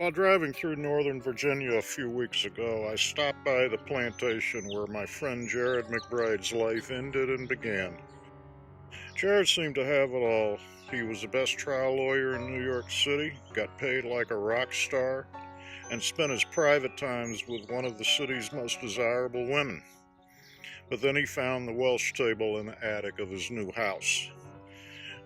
While driving through Northern Virginia a few weeks ago, I stopped by the plantation where my friend Jared McBride's life ended and began. Jared seemed to have it all. He was the best trial lawyer in New York City, got paid like a rock star, and spent his private times with one of the city's most desirable women. But then he found the Welsh Table in the attic of his new house.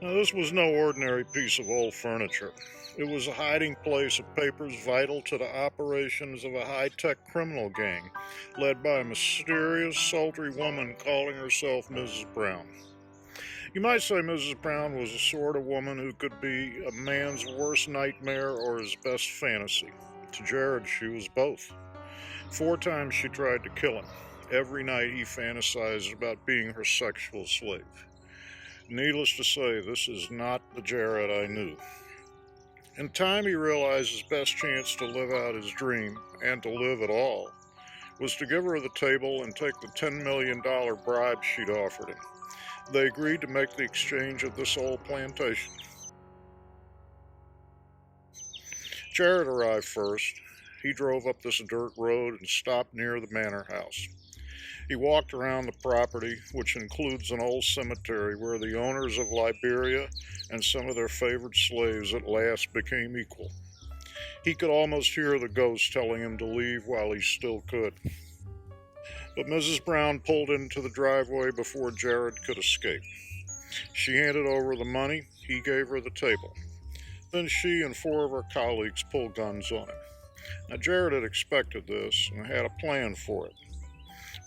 Now, this was no ordinary piece of old furniture. It was a hiding place of papers vital to the operations of a high-tech criminal gang led by a mysterious, sultry woman calling herself Mrs. Brown. You might say Mrs. Brown was the sort of woman who could be a man's worst nightmare or his best fantasy. To Jared, she was both. 4 times she tried to kill him. Every night he fantasized about being her sexual slave. Needless to say, this is not the Jared I knew. In time, he realized his best chance to live out his dream, and to live at all, was to give her the table and take the $10 million bribe she'd offered him. They agreed to make the exchange at this old plantation. Jared arrived first. He drove up this dirt road and stopped near the manor house. He walked around the property, which includes an old cemetery where the owners of Liberia and some of their favored slaves at last became equal. He could almost hear the ghost telling him to leave while he still could. But Mrs. Brown pulled into the driveway before Jared could escape. She handed over the money. He gave her the table. Then she and 4 of her colleagues pulled guns on him. Now, Jared had expected this and had a plan for it.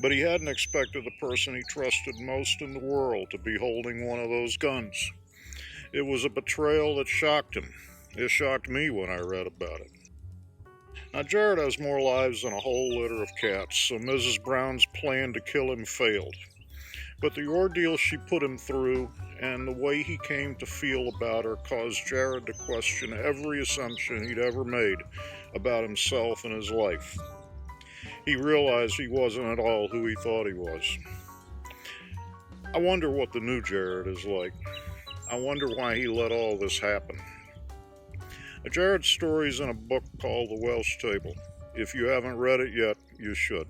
But he hadn't expected the person he trusted most in the world to be holding one of those guns. It was a betrayal that shocked him. It shocked me when I read about it. Now, Jared has more lives than a whole litter of cats, so Mrs. Brown's plan to kill him failed. But the ordeal she put him through and the way he came to feel about her caused Jared to question every assumption he'd ever made about himself and his life. He realized he wasn't at all who he thought he was. I wonder what the new Jared is like. I wonder why he let all this happen. Jared's story is in a book called The Welsh Table. If you haven't read it yet, you should.